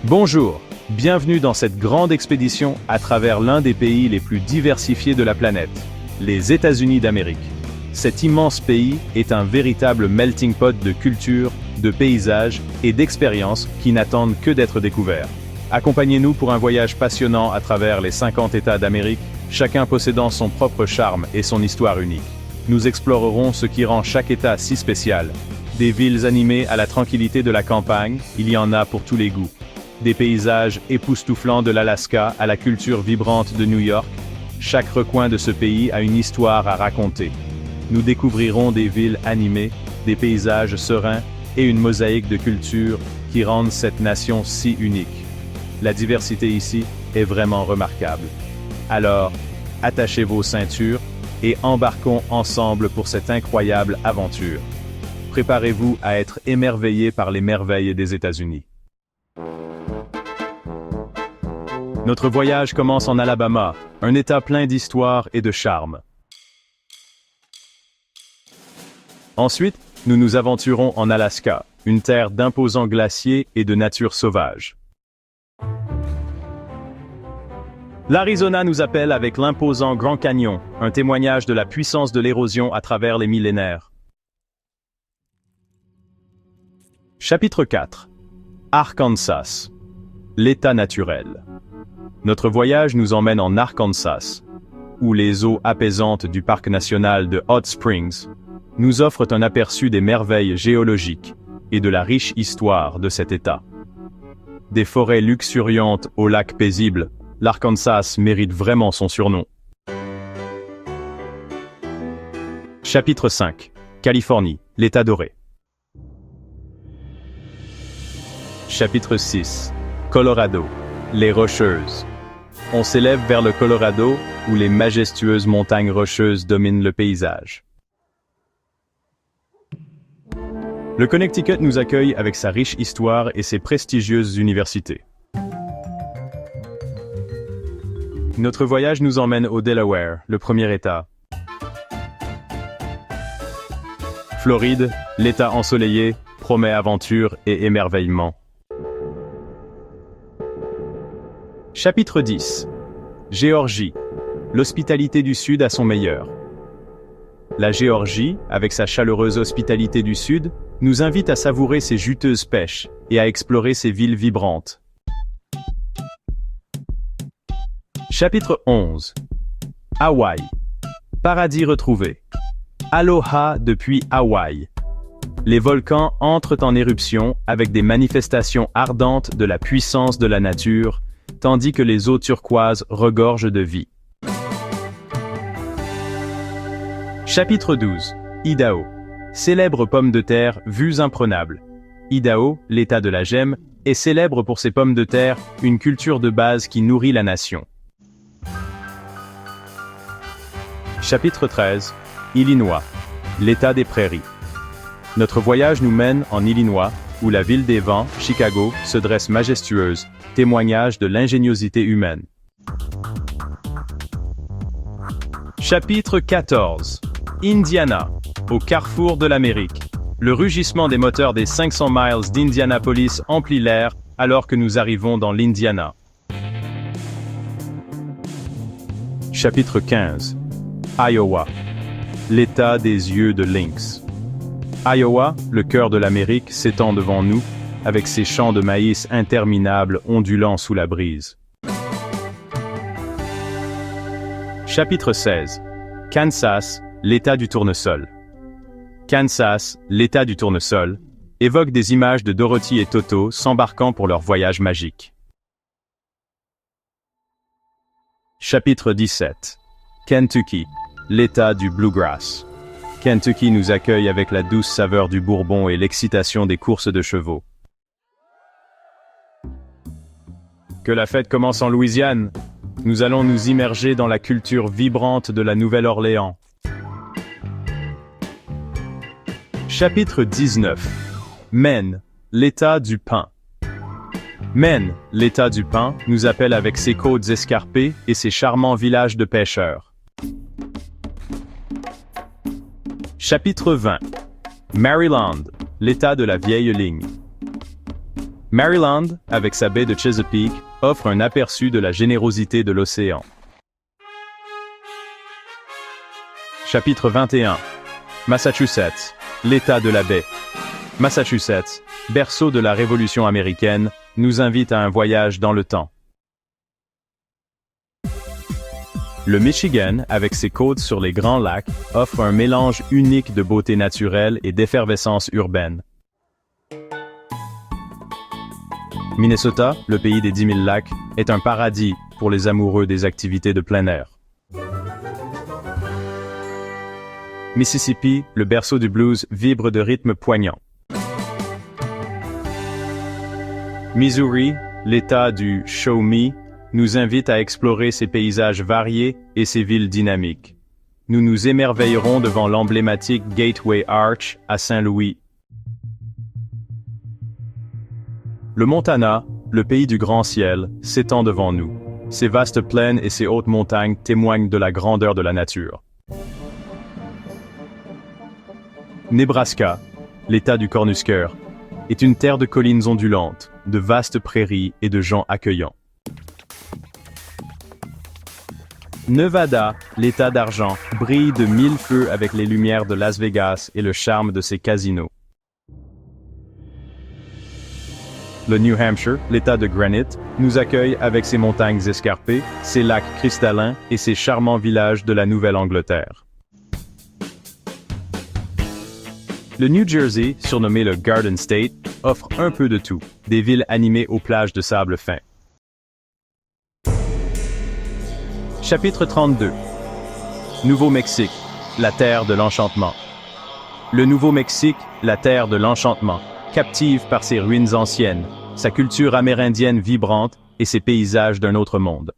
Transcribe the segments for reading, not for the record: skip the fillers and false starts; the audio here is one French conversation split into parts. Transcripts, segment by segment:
Bonjour, bienvenue dans cette grande expédition à travers l'un des pays les plus diversifiés de la planète, les États-Unis d'Amérique. Cet immense pays est un véritable melting pot de cultures, de paysages et d'expériences qui n'attendent que d'être découverts. Accompagnez-nous pour un voyage passionnant à travers les 50 États d'Amérique, chacun possédant son propre charme et son histoire unique. Nous explorerons ce qui rend chaque État si spécial. Des villes animées à la tranquillité de la campagne, il y en a pour tous les goûts. Des paysages époustouflants de l'Alaska à la culture vibrante de New York, chaque recoin de ce pays a une histoire à raconter. Nous découvrirons des villes animées, des paysages sereins et une mosaïque de cultures qui rendent cette nation si unique. La diversité ici est vraiment remarquable. Alors, attachez vos ceintures et embarquons ensemble pour cette incroyable aventure. Préparez-vous à être émerveillés par les merveilles des États-Unis. Notre voyage commence en Alabama, un État plein d'histoire et de charme. Ensuite, nous nous aventurons en Alaska, une terre d'imposants glaciers et de nature sauvage. L'Arizona nous appelle avec l'imposant Grand Canyon, un témoignage de la puissance de l'érosion à travers les millénaires. Chapitre 4. Arkansas. L'état naturel. Notre voyage nous emmène en Arkansas, où les eaux apaisantes du parc national de Hot Springs nous offrent un aperçu des merveilles géologiques et de la riche histoire de cet État. Des forêts luxuriantes aux lacs paisibles, l'Arkansas mérite vraiment son surnom. Chapitre 5. Californie, l'État doré. Chapitre 6. Colorado, les Rocheuses. On s'élève vers le Colorado, où les majestueuses montagnes rocheuses dominent le paysage. Le Connecticut nous accueille avec sa riche histoire et ses prestigieuses universités. Notre voyage nous emmène au Delaware, le premier État. Floride, l'État ensoleillé, promet aventure et émerveillement. Chapitre 10. Géorgie. L'hospitalité du Sud à son meilleur. La Géorgie, avec sa chaleureuse hospitalité du Sud, nous invite à savourer ses juteuses pêches et à explorer ses villes vibrantes. Chapitre 11. Hawaï. Paradis retrouvé. Aloha depuis Hawaï. Les volcans entrent en éruption avec des manifestations ardentes de la puissance de la nature, tandis que les eaux turquoises regorgent de vie. Chapitre 12. Idaho. Célèbre pomme de terre, vues imprenables. Idaho, l'État de la gemme, est célèbre pour ses pommes de terre, une culture de base qui nourrit la nation. Chapitre 13. Illinois. L'État des prairies. Notre voyage nous mène en Illinois, où la ville des vents, Chicago, se dresse majestueuse, témoignage de l'ingéniosité humaine. Chapitre 14. Indiana, au carrefour de l'Amérique. Le rugissement des moteurs des 500 miles d'Indianapolis emplit l'air alors que nous arrivons dans l'Indiana. Chapitre 15. Iowa. L'état des yeux de lynx. Iowa, le cœur de l'Amérique, s'étend devant nous, avec ses champs de maïs interminables ondulant sous la brise. Chapitre 16. Kansas, l'État du tournesol. Kansas, l'État du tournesol, évoque des images de Dorothy et Toto s'embarquant pour leur voyage magique. Chapitre 17. Kentucky, l'État du bluegrass. Kentucky nous accueille avec la douce saveur du bourbon et l'excitation des courses de chevaux. Que la fête commence en Louisiane, nous allons nous immerger dans la culture vibrante de la Nouvelle-Orléans. Chapitre 19. Maine, l'État du pain. Maine, l'État du pain, nous appelle avec ses côtes escarpées et ses charmants villages de pêcheurs. Chapitre 20. Maryland, l'État de la vieille ligne. Maryland, avec sa baie de Chesapeake, offre un aperçu de la générosité de l'océan. Chapitre 21. Massachusetts, l'État de la baie. Massachusetts, berceau de la Révolution américaine, nous invite à un voyage dans le temps. Le Michigan, avec ses côtes sur les Grands Lacs, offre un mélange unique de beauté naturelle et d'effervescence urbaine. Minnesota, le pays des 10 000 lacs, est un paradis pour les amoureux des activités de plein air. Mississippi, le berceau du blues, vibre de rythmes poignants. Missouri, l'État du Show Me, nous invite à explorer ses paysages variés et ses villes dynamiques. Nous nous émerveillerons devant l'emblématique Gateway Arch à Saint-Louis. Le Montana, le pays du grand ciel, s'étend devant nous. Ses vastes plaines et ses hautes montagnes témoignent de la grandeur de la nature. Nebraska, l'État du Cornhusker, est une terre de collines ondulantes, de vastes prairies et de gens accueillants. Nevada, l'État d'argent, brille de mille feux avec les lumières de Las Vegas et le charme de ses casinos. Le New Hampshire, l'État de Granite, nous accueille avec ses montagnes escarpées, ses lacs cristallins et ses charmants villages de la Nouvelle-Angleterre. Le New Jersey, surnommé le Garden State, offre un peu de tout, des villes animées aux plages de sable fin. Chapitre 32. Nouveau-Mexique, la terre de l'enchantement. Le Nouveau-Mexique, la terre de l'enchantement, captive par ses ruines anciennes, sa culture amérindienne vibrante et ses paysages d'un autre monde.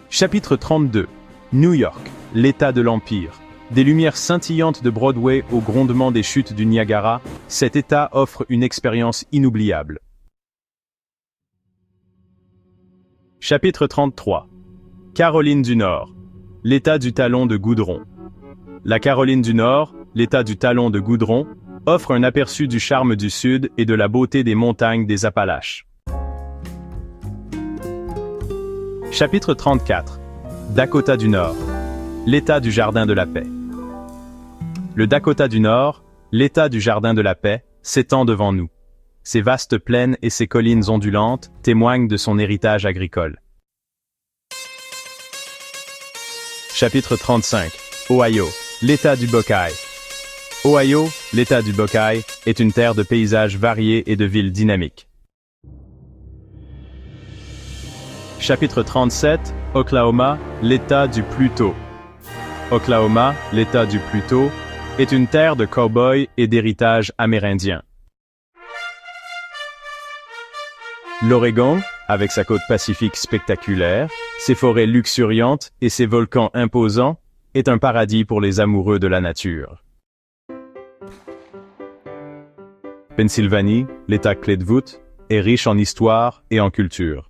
Chapitre 32. New York, l'État de l'Empire. Des lumières scintillantes de Broadway au grondement des chutes du Niagara, cet État offre une expérience inoubliable. Chapitre 33. Caroline du Nord, l'État du talon de goudron. La Caroline du Nord, l'État du talon de goudron, offre un aperçu du charme du Sud et de la beauté des montagnes des Appalaches. Chapitre 34. Dakota du Nord, l'État du Jardin de la Paix. Le Dakota du Nord, l'État du Jardin de la Paix, s'étend devant nous. Ses vastes plaines et ses collines ondulantes témoignent de son héritage agricole. Chapitre 35. Ohio, l'État du Buckeye. Ohio, l'État du Buckeye, est une terre de paysages variés et de villes dynamiques. Chapitre 37. Oklahoma, l'État du Pluto. Oklahoma, l'État du Pluto, est une terre de cow-boys et d'héritage amérindien. L'Oregon, avec sa côte pacifique spectaculaire, ses forêts luxuriantes et ses volcans imposants, est un paradis pour les amoureux de la nature. Pennsylvanie, l'État clé de voûte, est riche en histoire et en culture.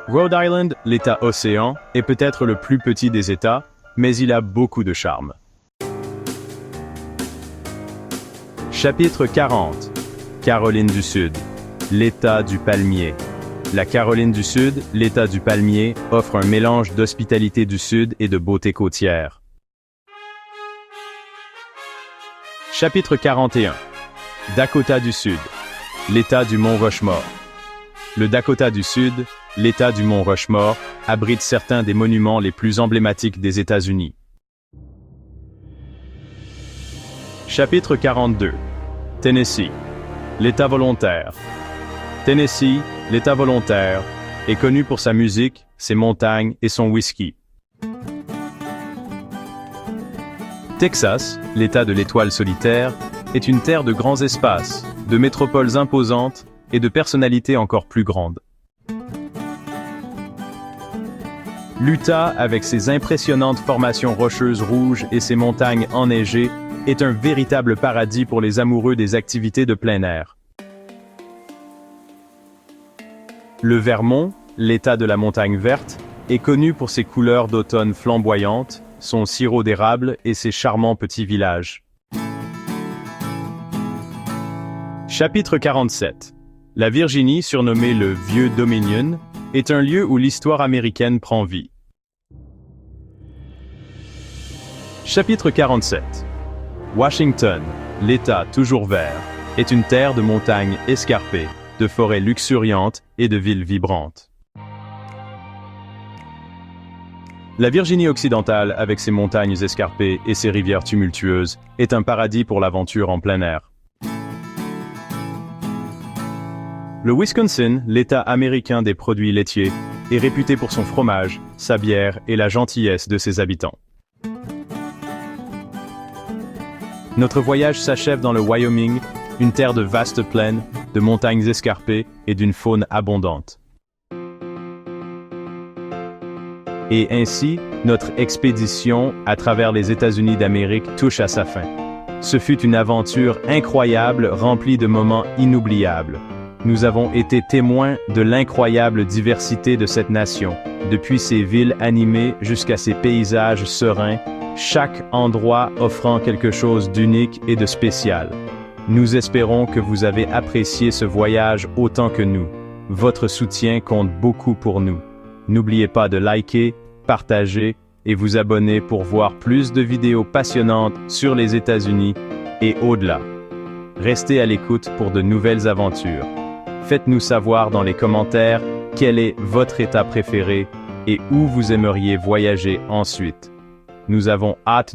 Rhode Island, l'État océan, est peut-être le plus petit des États, mais il a beaucoup de charme. Chapitre 40. Caroline du Sud, l'État du palmier. La Caroline du Sud, l'État du palmier, offre un mélange d'hospitalité du Sud et de beauté côtière. Chapitre 41. Dakota du Sud, l'État du Mont Rushmore. Le Dakota du Sud, l'État du Mont Rushmore, abrite certains des monuments les plus emblématiques des États-Unis. Chapitre 42. Tennessee, l'État volontaire. Tennessee, l'État volontaire, est connu pour sa musique, ses montagnes et son whisky. Texas, l'État de l'étoile solitaire, est une terre de grands espaces, de métropoles imposantes et de personnalités encore plus grandes. L'Utah, avec ses impressionnantes formations rocheuses rouges et ses montagnes enneigées, est un véritable paradis pour les amoureux des activités de plein air. Le Vermont, l'État de la montagne verte, est connu pour ses couleurs d'automne flamboyantes, son sirop d'érable et ses charmants petits villages. Chapitre 47. La Virginie, surnommée le Vieux Dominion, est un lieu où l'histoire américaine prend vie. Chapitre 47. Washington, l'État toujours vert, est une terre de montagnes escarpées, de forêts luxuriantes et de villes vibrantes. La Virginie occidentale, avec ses montagnes escarpées et ses rivières tumultueuses, est un paradis pour l'aventure en plein air. Le Wisconsin, l'État américain des produits laitiers, est réputé pour son fromage, sa bière et la gentillesse de ses habitants. Notre voyage s'achève dans le Wyoming, une terre de vastes plaines, de montagnes escarpées et d'une faune abondante. Et ainsi, notre expédition à travers les États-Unis d'Amérique touche à sa fin. Ce fut une aventure incroyable remplie de moments inoubliables. Nous avons été témoins de l'incroyable diversité de cette nation, depuis ses villes animées jusqu'à ses paysages sereins, chaque endroit offrant quelque chose d'unique et de spécial. Nous espérons que vous avez apprécié ce voyage autant que nous. Votre soutien compte beaucoup pour nous. N'oubliez pas de liker, partager et vous abonner pour voir plus de vidéos passionnantes sur les États-Unis et au-delà. Restez à l'écoute pour de nouvelles aventures. Faites-nous savoir dans les commentaires quel est votre État préféré et où vous aimeriez voyager ensuite. Nous avons hâte de